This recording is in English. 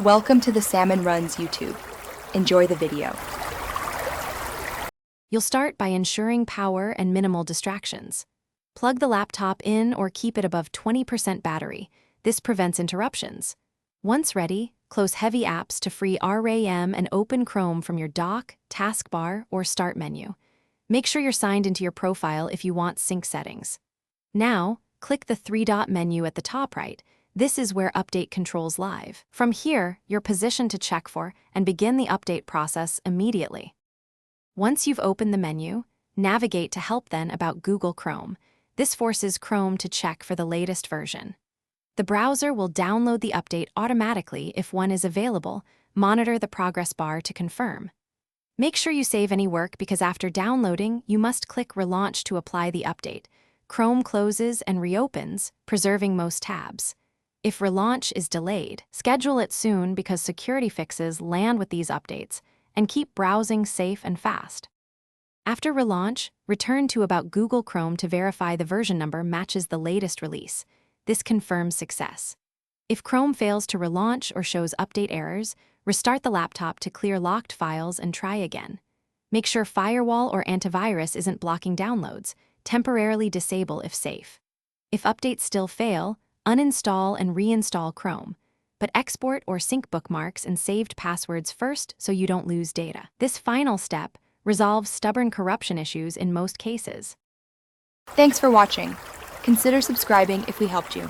Welcome to the Salmon Runs YouTube. Enjoy the video. You'll start by ensuring power and minimal distractions. Plug the laptop in or keep it above 20% battery. This prevents interruptions. Once ready, close heavy apps to free RAM and open Chrome from your dock, taskbar, or start menu. Make sure you're signed into your profile if you want sync settings. Now, click the three-dot menu at the top right. This is where Update controls live. From here, you're positioned to check for and begin the update process immediately. Once you've opened the menu, navigate to Help then about Google Chrome. This forces Chrome to check for the latest version. The browser will download the update automatically if one is available. Monitor the progress bar to confirm. Make sure you save any work because after downloading, you must click Relaunch to apply the update. Chrome closes and reopens, preserving most tabs. If relaunch is delayed, schedule it soon because security fixes land with these updates, and keep browsing safe and fast. After relaunch, return to About Google Chrome to verify the version number matches the latest release. This confirms success. If Chrome fails to relaunch or shows update errors, restart the laptop to clear locked files and try again. Make sure firewall or antivirus isn't blocking downloads. Temporarily disable if safe. If updates still fail, uninstall and reinstall Chrome, but export or sync bookmarks and saved passwords first so you don't lose data. This final step resolves stubborn corruption issues in most cases. Thanks for watching. Consider subscribing if we helped you.